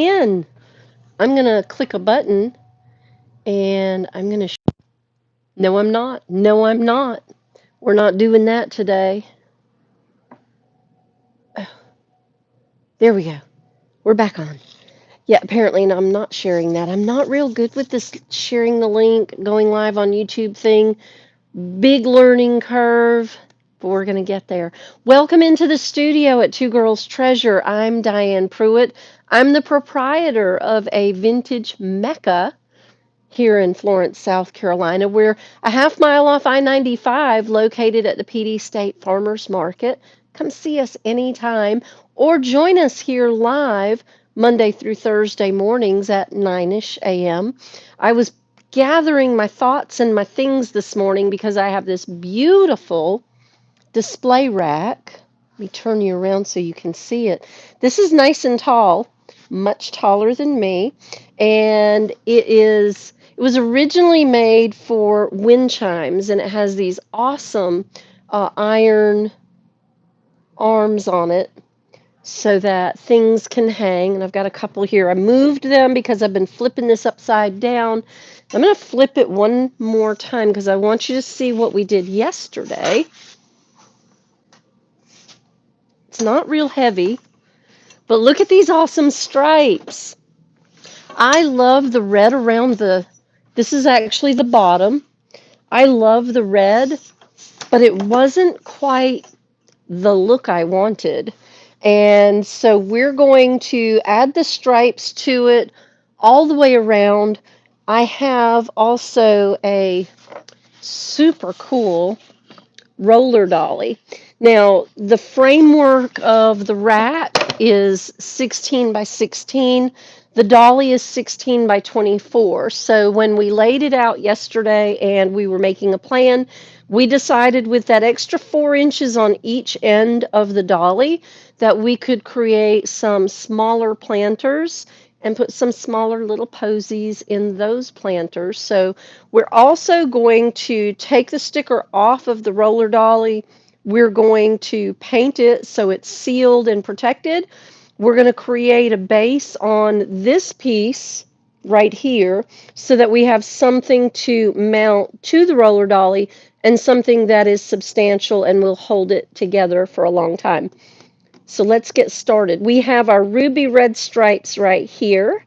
in. I'm going to click a button and I'm going to... No, I'm not. No, I'm not. We're not doing that today. Oh, there we go. We're back on. Yeah, apparently I'm not sharing that. I'm not real good with this sharing the link, going live on YouTube thing. Big learning curve, but we're going to get there. Welcome into the studio at Two Girls Treasure. I'm Diane Pruitt. I'm the proprietor of a vintage mecca here in Florence, South Carolina. We're a half mile off I-95, located at the PD State Farmers Market. Come see us anytime or join us here live Monday through Thursday mornings at 9-ish a.m. I was gathering my thoughts and my things this morning because I have this beautiful display rack. Let me turn you around so you can see it. This is nice and tall, much taller than me, and it was originally made for wind chimes, and it has these awesome iron arms on it so that things can hang. And I've got a couple here. I moved them because I've been flipping this upside down. I'm going to flip it one more time because I want you to see what we did yesterday. It's not real heavy, but look at these awesome stripes. I love the red around this is actually the bottom. I love the red, but it wasn't quite the look I wanted. And so we're going to add the stripes to it all the way around. I have also a super cool roller dolly. Now, the framework of the rack is 16 by 16. The dolly is 16 by 24. So when we laid it out yesterday and we were making a plan, we decided with that extra 4 inches on each end of the dolly that we could create some smaller planters and put some smaller little posies in those planters. So we're also going to take the sticker off of the roller dolly. We're going to paint it so it's sealed and protected. We're going to create a base on this piece right here so that we have something to mount to the roller dolly and something that is substantial and will hold it together for a long time. So let's get started. We have our ruby red stripes right here.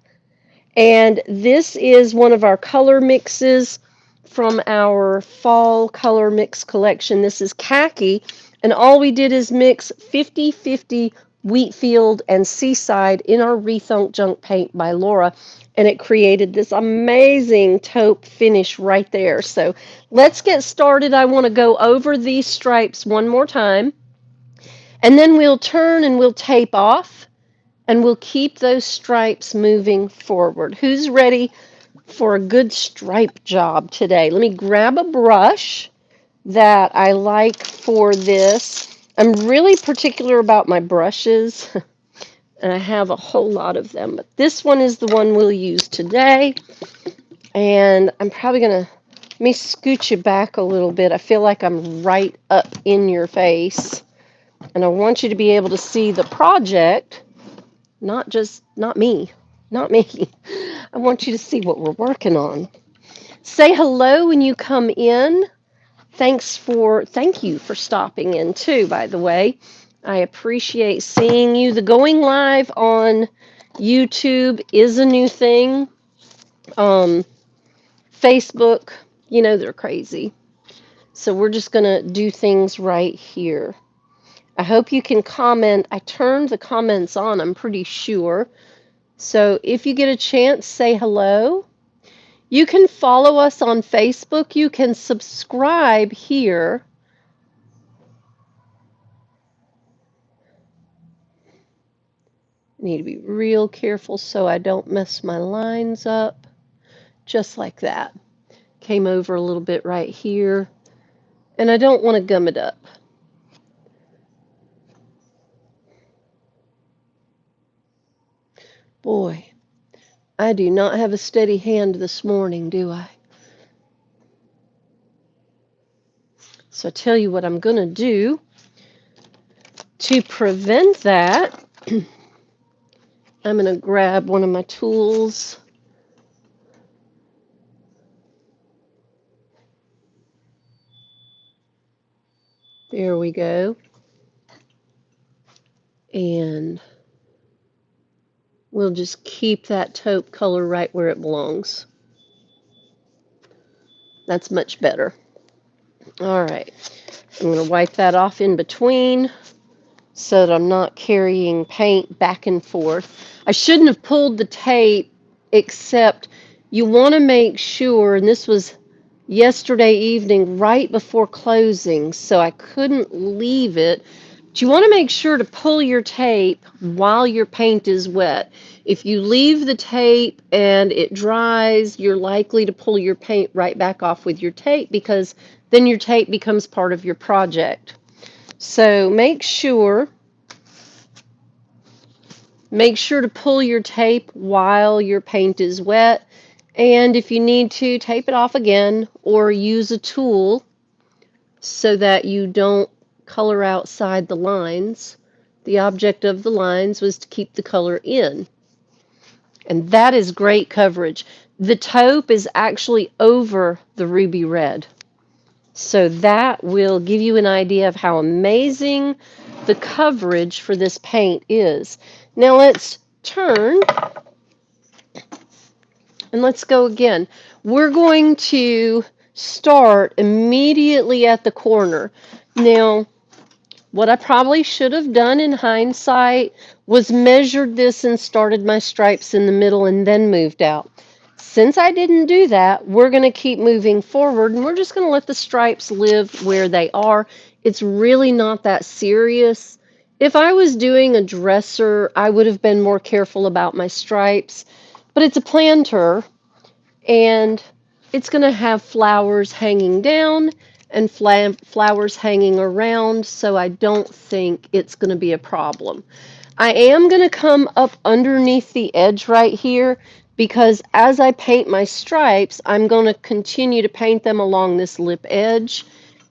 And this is one of our color mixes from our fall color mix collection. This is khaki. And all we did is mix 50-50 Wheatfield and Seaside in our Rethunk Junk Paint by Laura. And it created this amazing taupe finish right there. So let's get started. I want to go over these stripes one more time. And then we'll turn and we'll tape off. And we'll keep those stripes moving forward. Who's ready for a good stripe job today? Let me grab a brush that I like for this. I'm really particular about my brushes, and I have a whole lot of them. But this one is the one we'll use today. And I'm probably going to, let me scoot you back a little bit. I feel like I'm right up in your face. And I want you to be able to see the project. Not me. I want you to see what we're working on. Say hello when you come in. Thank you for stopping in too, by the way. I appreciate seeing you. The going live on YouTube is a new thing. Facebook, they're crazy. So we're just going to do things right here. I hope you can comment. I turned the comments on, I'm pretty sure. So if you get a chance, say hello. You can follow us on Facebook. You can subscribe here. I need to be real careful so I don't mess my lines up. Just like that. Came over a little bit right here. And I don't want to gum it up. Boy, I do not have a steady hand this morning, do I? So I tell you what I'm going to do to prevent that I'm going to grab one of my tools. There we go. And we'll just keep that taupe color right where it belongs. That's much better. All right. I'm going to wipe that off in between so that I'm not carrying paint back and forth. I shouldn't have pulled the tape, except you want to make sure, and this was yesterday evening right before closing, so I couldn't leave it. But you want to make sure to pull your tape while your paint is wet. If you leave the tape and it dries, you're likely to pull your paint right back off with your tape, because then your tape becomes part of your project. So make sure to pull your tape while your paint is wet, and if you need to, tape it off again or use a tool so that you don't color outside the lines. The object of the lines was to keep the color in, and that is great coverage. The taupe is actually over the ruby red, so that will give you an idea of how amazing the coverage for this paint is. Now let's turn and let's go again. We're going to start immediately at the corner. Now, what I probably should have done in hindsight was measured this and started my stripes in the middle and then moved out. Since I didn't do that, we're going to keep moving forward, and we're just going to let the stripes live where they are. It's really not that serious. If I was doing a dresser, I would have been more careful about my stripes, but it's a planter, and it's going to have flowers hanging down and flowers hanging around, so I don't think it's going to be a problem. I am going to come up underneath the edge right here, because as I paint my stripes, I'm going to continue to paint them along this lip edge,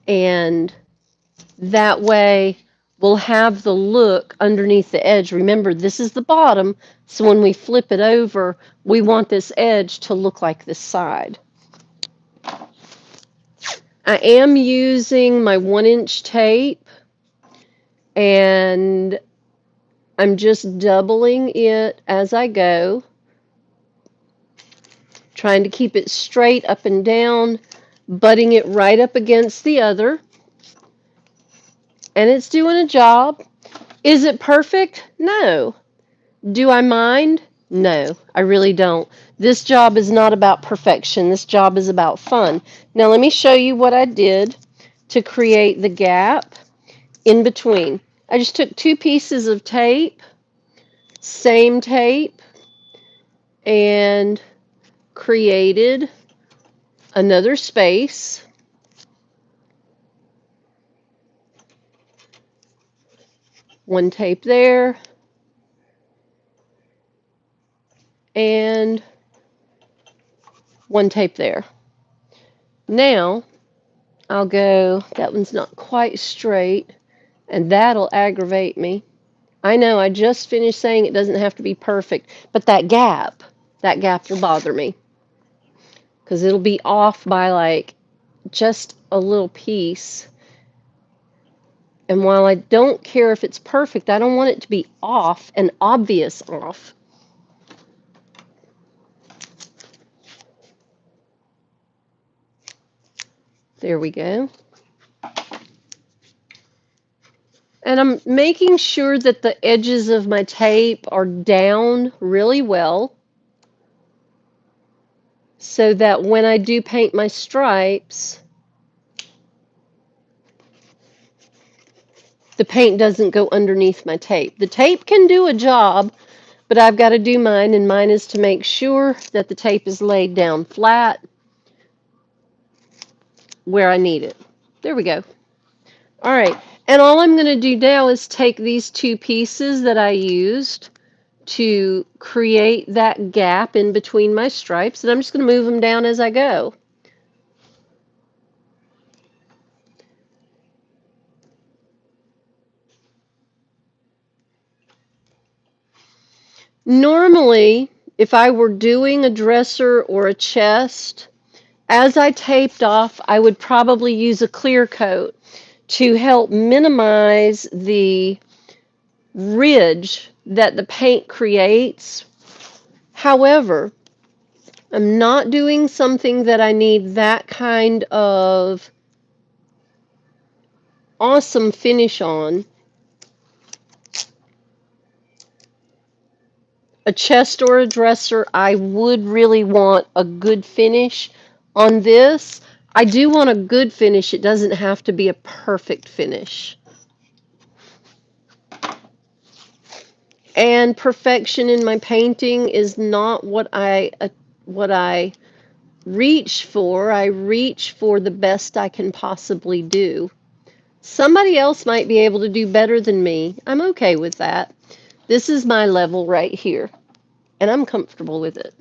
and that way we'll have the look underneath the edge. Remember, this is the bottom, so when we flip it over, we want this edge to look like this side. I am using my 1-inch tape, and I'm just doubling it as I go, trying to keep it straight up and down, butting it right up against the other, and it's doing a job. Is it perfect? No. Do I mind? No, I really don't. This job is not about perfection. This job is about fun. Now let me show you what I did to create the gap in between. I just took 2 pieces of tape, same tape, and created another space. One tape there, and one tape there. Now I'll go, that one's not quite straight, and that'll aggravate me. I know, I just finished saying it doesn't have to be perfect, but that gap will bother me, because it'll be off by like just a little piece. And while I don't care if it's perfect, I don't want it to be off and obvious off. There we go. And I'm making sure that the edges of my tape are down really well, so that when I do paint my stripes, the paint doesn't go underneath my tape. The tape can do a job, but I've got to do mine, and mine is to make sure that the tape is laid down flat where I need it. There we go. All right, and all I'm going to do now is take these 2 pieces that I used to create that gap in between my stripes, and I'm just going to move them down as I go. Normally, if I were doing a dresser or a chest, as I taped off, I would probably use a clear coat to help minimize the ridge that the paint creates. However, I'm not doing something that I need that kind of awesome finish on. A chest or a dresser, I would really want a good finish. On this, I do want a good finish. It doesn't have to be a perfect finish. And perfection in my painting is not what I reach for. I reach for the best I can possibly do. Somebody else might be able to do better than me. I'm okay with that. This is my level right here, and I'm comfortable with it.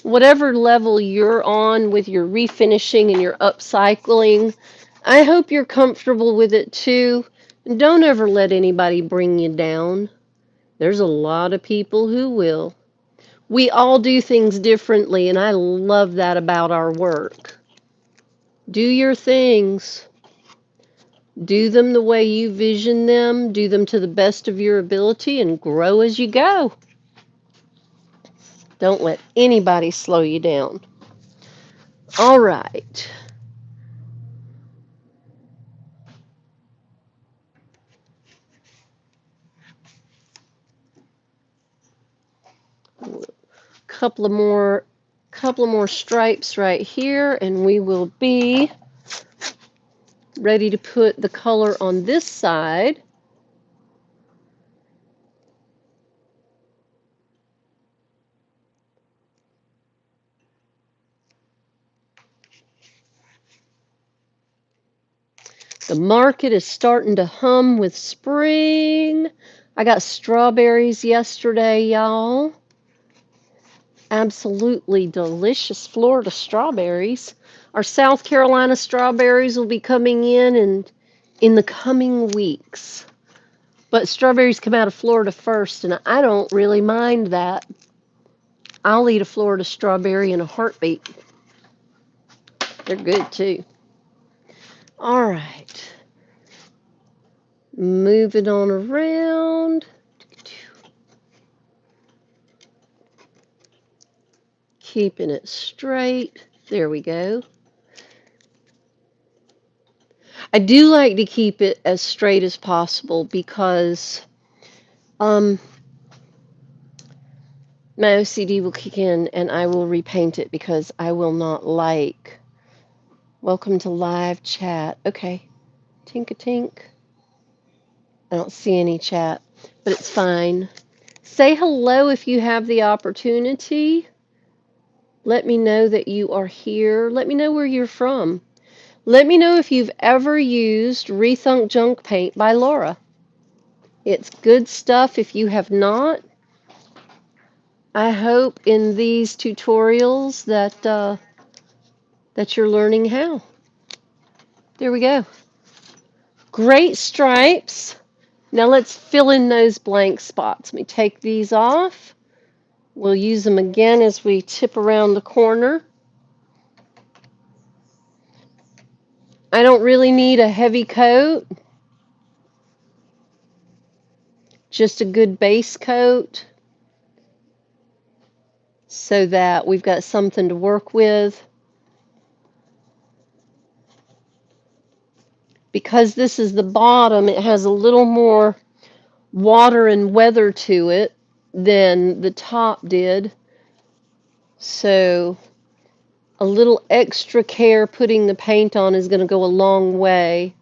Whatever level you're on with your refinishing and your upcycling, I hope you're comfortable with it too. And don't ever let anybody bring you down. There's a lot of people who will. We all do things differently, and I love that about our work. Do your things. Do them the way you vision them. Do them to the best of your ability and grow as you go. Don't let anybody slow you down. All right. Couple of more stripes right here, and we will be ready to put the color on this side. The market is starting to hum with spring. I got strawberries yesterday, y'all. Absolutely delicious Florida strawberries. Our South Carolina strawberries will be coming in the coming weeks. But strawberries come out of Florida first, and I don't really mind that. I'll eat a Florida strawberry in a heartbeat. They're good too. All right. Moving on around. Keeping it straight. There we go. I do like to keep it as straight as possible because my OCD will kick in and I will repaint it because I will not like. Welcome to live chat. Okay. Tink-a-tink. I don't see any chat, but it's fine. Say hello if you have the opportunity. Let me know that you are here. Let me know where you're from. Let me know if you've ever used Rethunk Junk Paint by Laura. It's good stuff. If you have not, I hope in these tutorials that you're learning how. There we go. Great stripes. Now let's fill in those blank spots. Let me take these off. We'll use them again as we tip around the corner. I don't really need a heavy coat. Just a good base coat so that we've got something to work with. Because this is the bottom, it has a little more water and weather to it than the top did. So a little extra care putting the paint on is going to go a long way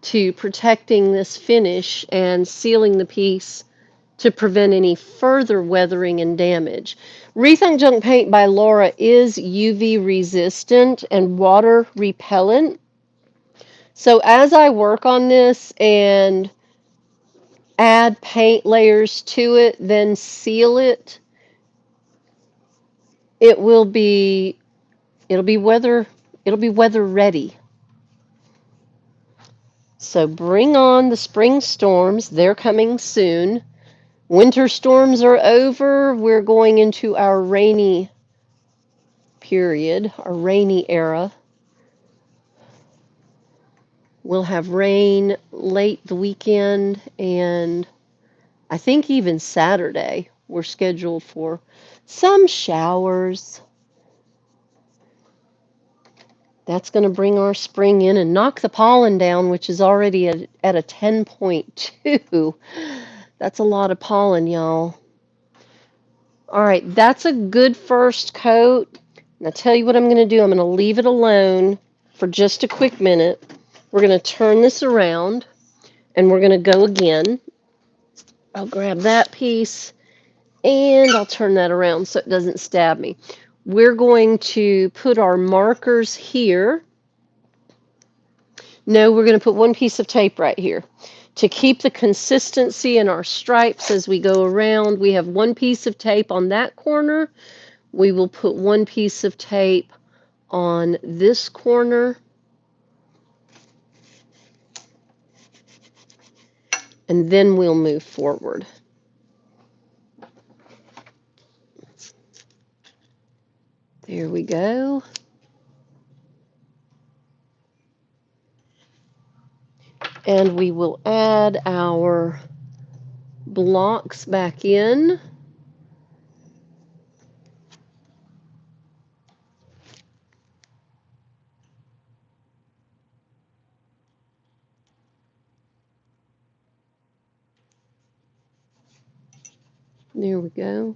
to protecting this finish and sealing the piece to prevent any further weathering and damage. Rethunk Junk Paint by Laura is UV resistant and water repellent. So as I work on this and add paint layers to it, then seal it, it'll be weather ready. So bring on the spring storms. They're coming soon. Winter storms are over. We're going into our rainy period, our rainy era. We'll have rain late the weekend, and I think even Saturday we're scheduled for some showers. That's going to bring our spring in and knock the pollen down, which is already at a 10.2. That's a lot of pollen, y'all. All right, that's a good first coat. And I'll tell you what I'm going to do. I'm going to leave it alone for just a quick minute. We're going to turn this around, and we're going to go again. I'll grab that piece, and I'll turn that around so it doesn't stab me. We're going to put our markers here. No, we're going to put one piece of tape right here. To keep the consistency in our stripes as we go around, we have one piece of tape on that corner. We will put one piece of tape on this corner. And then we'll move forward. There we go. And we will add our blocks back in. There we go.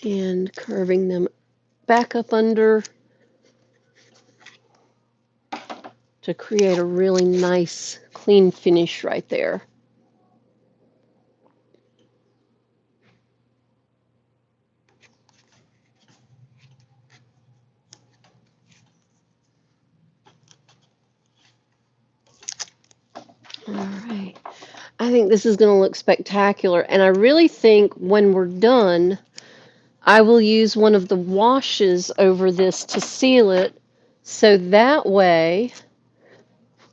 And curving them back up under to create a really nice, clean finish right there. All right. I think this is going to look spectacular, and I really think when we're done, I will use one of the washes over this to seal it, so that way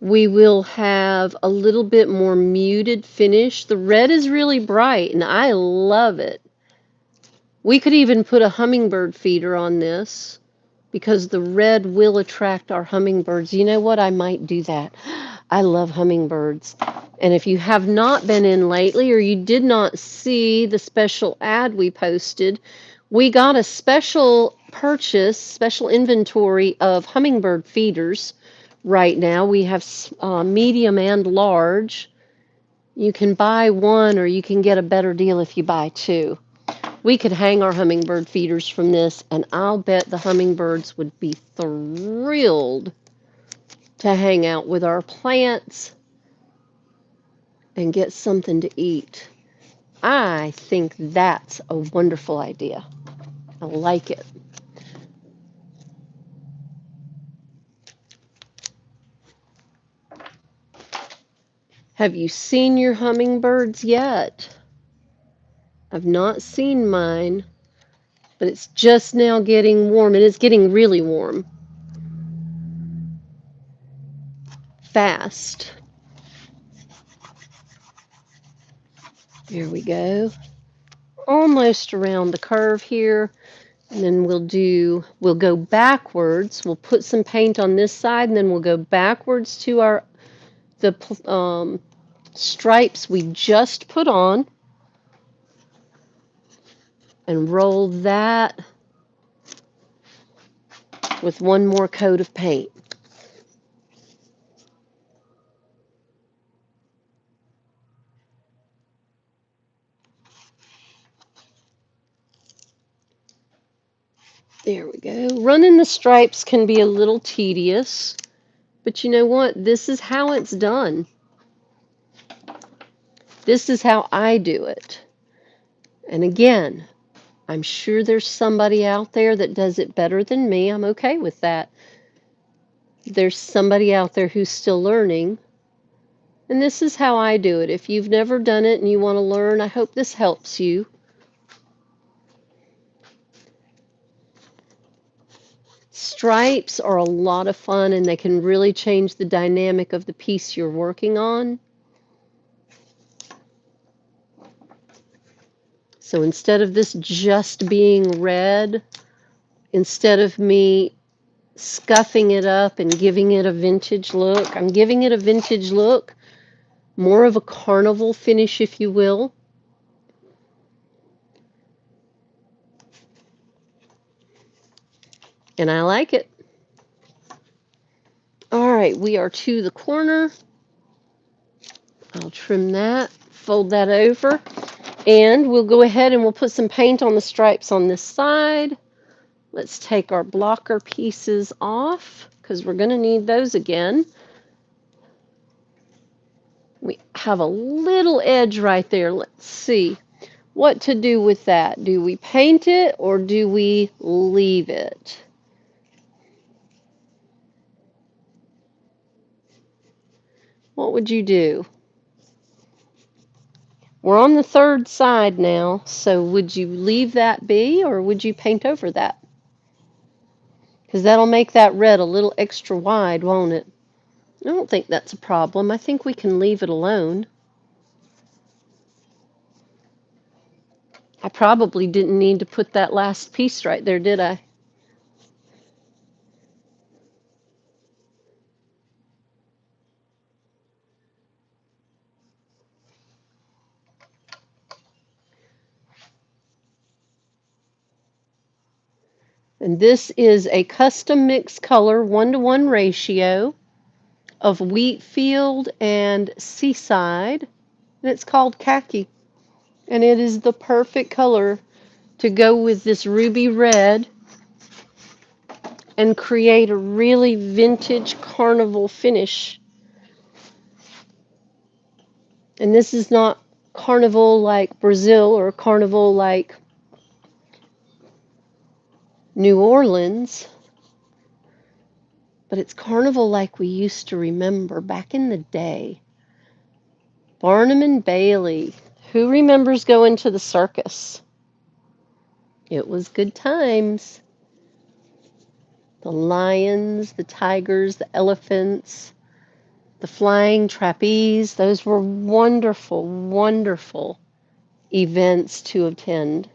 we will have a little bit more muted finish. The red is really bright, and I love it. We could even put a hummingbird feeder on this, because the red will attract our hummingbirds. You know what? I might do that. I love hummingbirds. And if you have not been in lately, or you did not see the special ad we posted, we got a special purchase, special inventory of hummingbird feeders right now. We have medium and large. You can buy one, or you can get a better deal if you buy two. We could hang our hummingbird feeders from this, and I'll bet the hummingbirds would be thrilled to hang out with our plants and get something to eat. I think that's a wonderful idea. I like it. Have you seen your hummingbirds yet? I've not seen mine, but it's just now getting warm, and it's getting really warm. Fast. There we go. Almost around the curve here. And then we'll go backwards. We'll put some paint on this side, and then we'll go backwards to the stripes we just put on, and roll that with one more coat of paint. There we go. Running the stripes can be a little tedious, but you know what? This is how it's done. This is how I do it. And again, I'm sure there's somebody out there that does it better than me. I'm okay with that. There's somebody out there who's still learning. And this is how I do it. If you've never done it and you want to learn, I hope this helps you. Stripes are a lot of fun and they can really change the dynamic of the piece you're working on. So instead of this just being red, instead of me scuffing it up and giving it a vintage look, I'm giving it a vintage look, more of a carnival finish, if you will. And I like it. All right, we are to the corner. I'll trim that, fold that over, and we'll go ahead and we'll put some paint on the stripes on this side. Let's take our blocker pieces off because we're going to need those again. We have a little edge right there. Let's see what to do with that. Do we paint it or do we leave it? What would you do? We're on the third side now, so would you leave that be or would you paint over that? Because that'll make that red a little extra wide, won't it? I don't think that's a problem. I think we can leave it alone. I probably didn't need to put that last piece right there, did I? And this is a custom mix color 1-to-1 ratio of Wheatfield and Seaside. And it's called khaki. And it is the perfect color to go with this ruby red and create a really vintage carnival finish. And this is not carnival like Brazil or carnival like New Orleans, but it's carnival like we used to remember back in the day. Barnum and Bailey. Who remembers going to the circus? It was good times. The lions, the tigers, the elephants, the flying trapeze, those were wonderful, wonderful events to attend.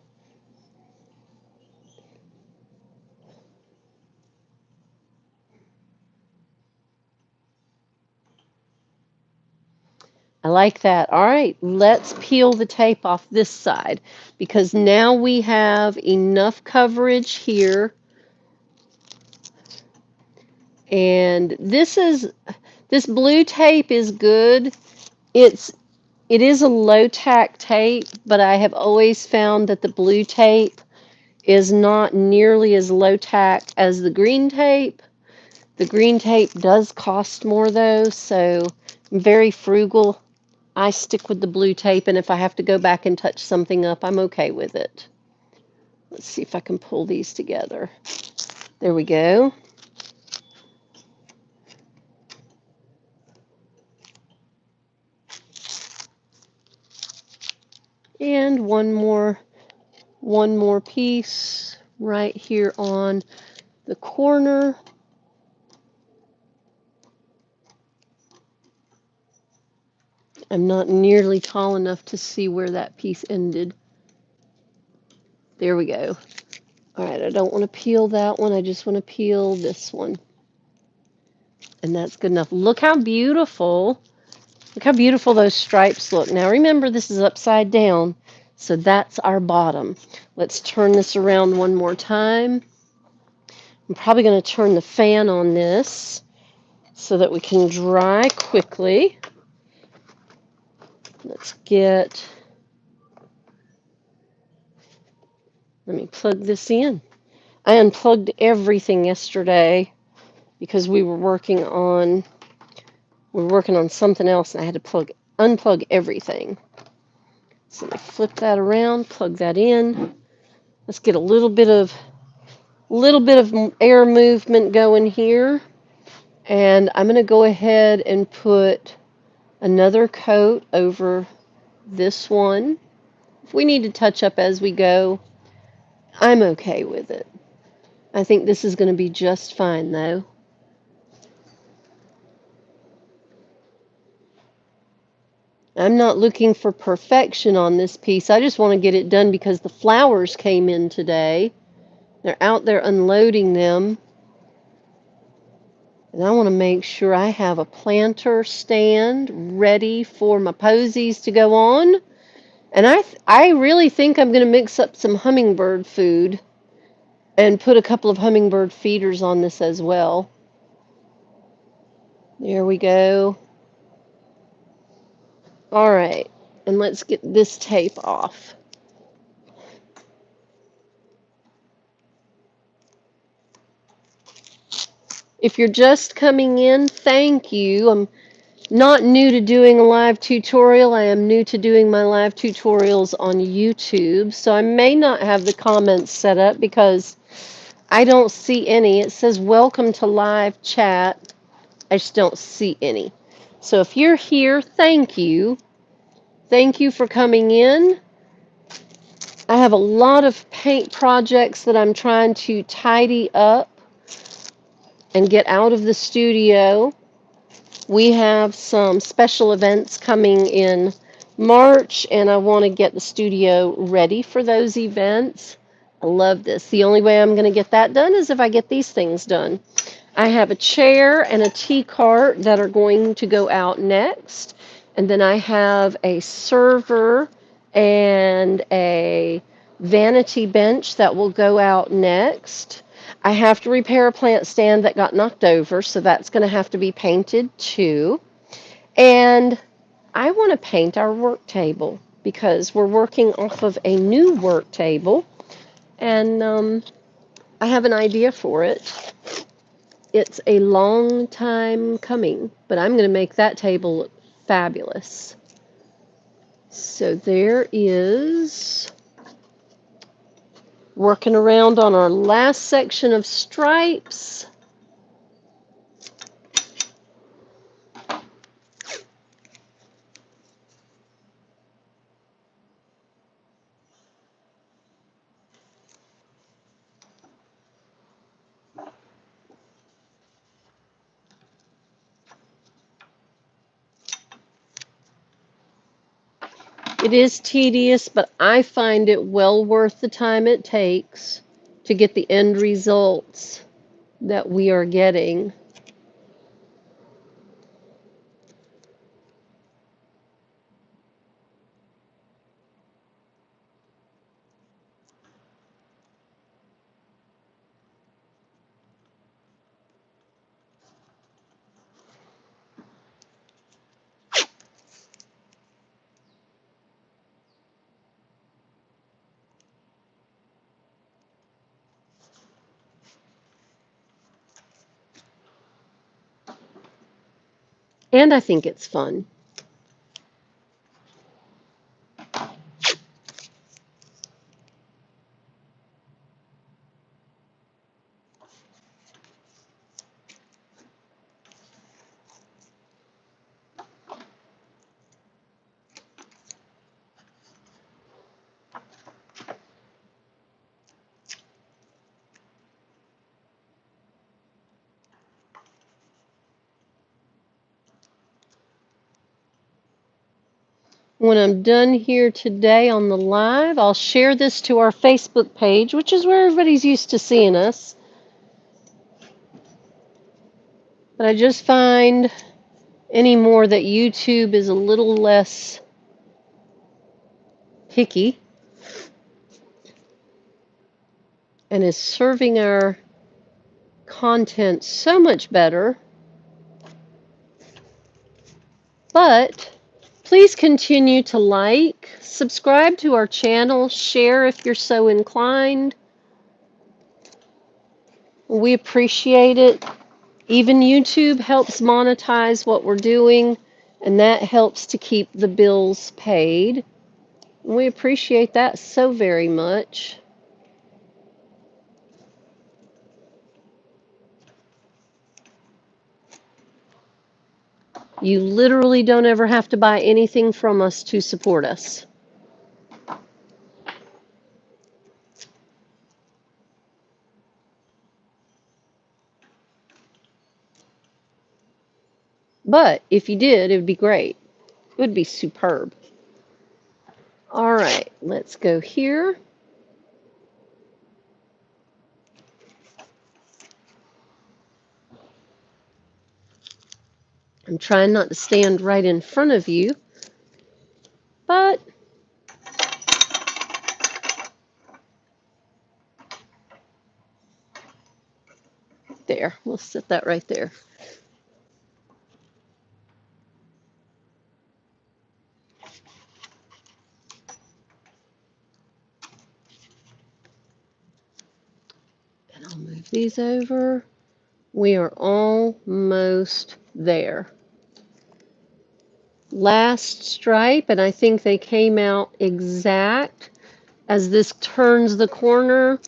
I like that. All right, let's peel the tape off this side because now we have enough coverage here. And this blue tape is good. It is a low tack tape, but I have always found that the blue tape is not nearly as low tack as the green tape. The green tape does cost more though, so I'm very frugal. I stick with the blue tape, and if I have to go back and touch something up, I'm okay with it. Let's see if I can pull these together. There we go. And one more piece right here on the corner. I'm not nearly tall enough to see where that piece ended. There we go. All right, I don't want to peel that one. I just want to peel this one. And that's good enough. Look how beautiful those stripes look. Now remember, this is upside down, so that's our bottom. Let's turn this around one more time. I'm probably going to turn the fan on this so that we can dry quickly. Let me plug this in. I unplugged everything yesterday because we were working on something else and I had to unplug everything. So let me flip that around, plug that in. Let's get a little bit of air movement going here. And I'm going to go ahead and put another coat over this one. If we need to touch up as we go, I'm okay with it. I think this is going to be just fine, though. I'm not looking for perfection on this piece. I just want to get it done because the flowers came in today. They're out there unloading them. And I want to make sure I have a planter stand ready for my posies to go on. And I really think I'm going to mix up some hummingbird food and put a couple of hummingbird feeders on this as well. There we go. All right, and let's get this tape off. If you're just coming in, thank you. I'm not new to doing a live tutorial. I am new to doing my live tutorials on YouTube, so I may not have the comments set up because I don't see any. It says welcome to live chat. I just don't see any. So if you're here, thank you. Thank you for coming in. I have a lot of paint projects that I'm trying to tidy up and get out of the studio. We have some special events coming in March, and I want to get the studio ready for those events. I love this. The only way I'm going to get that done is if I get these things done. I have a chair and a tea cart that are going to go out next. And then I have a server and a vanity bench that will go out next. I have to repair a plant stand that got knocked over, so that's going to have to be painted too. And I want to paint our work table because we're working off of a new work table. And I have an idea for it. It's a long time coming, but I'm going to make that table look fabulous. So there is working around on our last section of stripes. It is tedious, but I find it well worth the time it takes to get the end results that we are getting. And I think it's fun. When I'm done here today on the live, I'll share this to our Facebook page, which is where everybody's used to seeing us. But I just find anymore that YouTube is a little less picky and is serving our content so much better. But please continue to like, subscribe to our channel, share if you're so inclined. We appreciate it. Even YouTube helps monetize what we're doing, and that helps to keep the bills paid. We appreciate that so very much. You literally don't ever have to buy anything from us to support us. But if you did, it would be great. It would be superb. All right, let's go here. I'm trying not to stand right in front of you, but there, we'll set that right there. And I'll move these over. We are almost there. Last stripe, and I think they came out exact. As this turns the corner,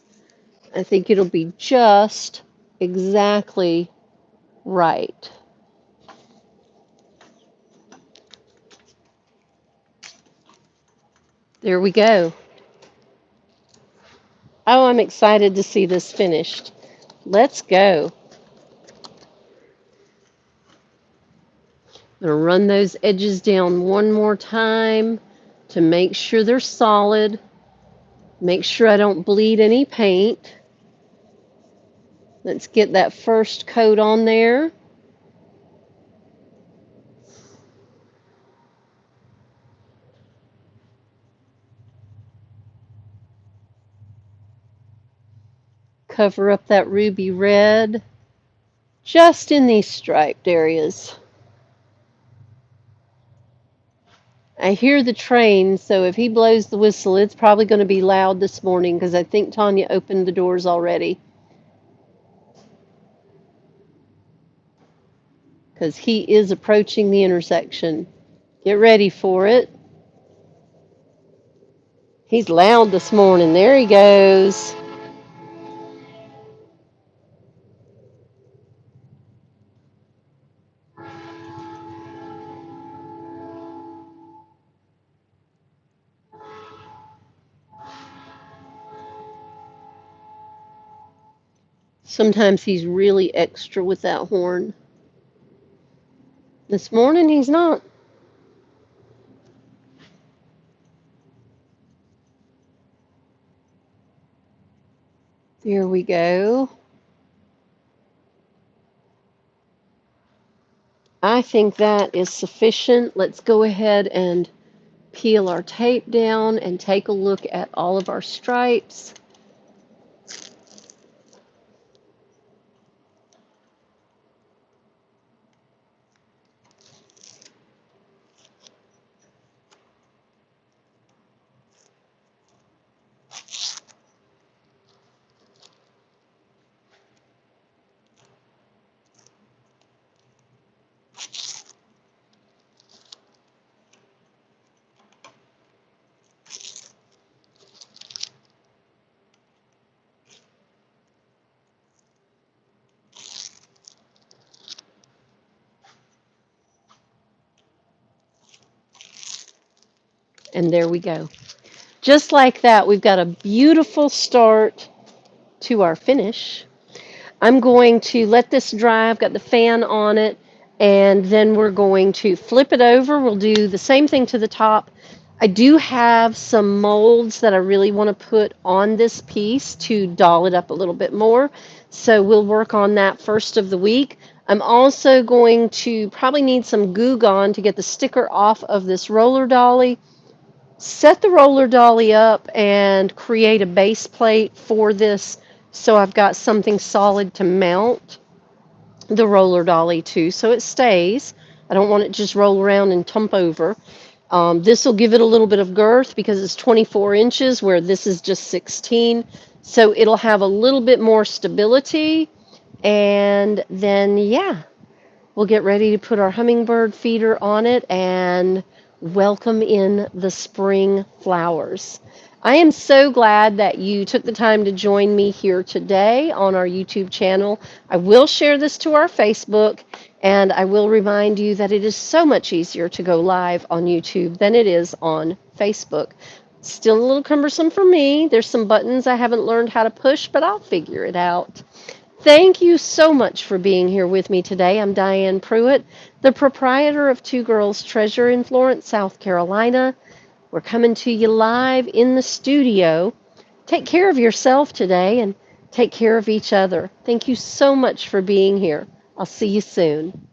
I think it'll be just exactly right. There we go. Oh, I'm excited to see this finished. Let's go. I'm going to run those edges down one more time to make sure they're solid. Make sure I don't bleed any paint. Let's get that first coat on there. Cover up that ruby red just in these striped areas. I hear the train, so if he blows the whistle, it's probably going to be loud this morning because I think Tanya opened the doors already. Because he is approaching the intersection. Get ready for it. He's loud this morning. There he goes. Sometimes he's really extra with that horn. This morning he's not. Here we go. I think that is sufficient. Let's go ahead and peel our tape down and take a look at all of our stripes. And there we go. Just like that, we've got a beautiful start to our finish. I'm going to let this dry. I've got the fan on it, and then we're going to flip it over. We'll do the same thing to the top. I do have some molds that I really want to put on this piece to doll it up a little bit more. So we'll work on that first of the week. I'm also going to probably need some Goo Gone to get the sticker off of this roller dolly. Set the roller dolly up and create a base plate for this so I've got something solid to mount the roller dolly to so it stays. I don't want it just roll around and tump over. This will give it a little bit of girth because it's 24 inches where this is just 16. So it'll have a little bit more stability. And then, yeah, we'll get ready to put our hummingbird feeder on it and welcome in the spring flowers. I am so glad that you took the time to join me here today on our YouTube channel. I will share this to our Facebook. And I will remind you that it is so much easier to go live on YouTube than it is on Facebook. Still a little cumbersome for me. There's some buttons I haven't learned how to push, but I'll figure it out. Thank you so much for being here with me today. I'm Diane Pruitt, the proprietor of Two Girls Treasure in Florence, South Carolina. We're coming to you live in the studio. Take care of yourself today and take care of each other. Thank you so much for being here. I'll see you soon.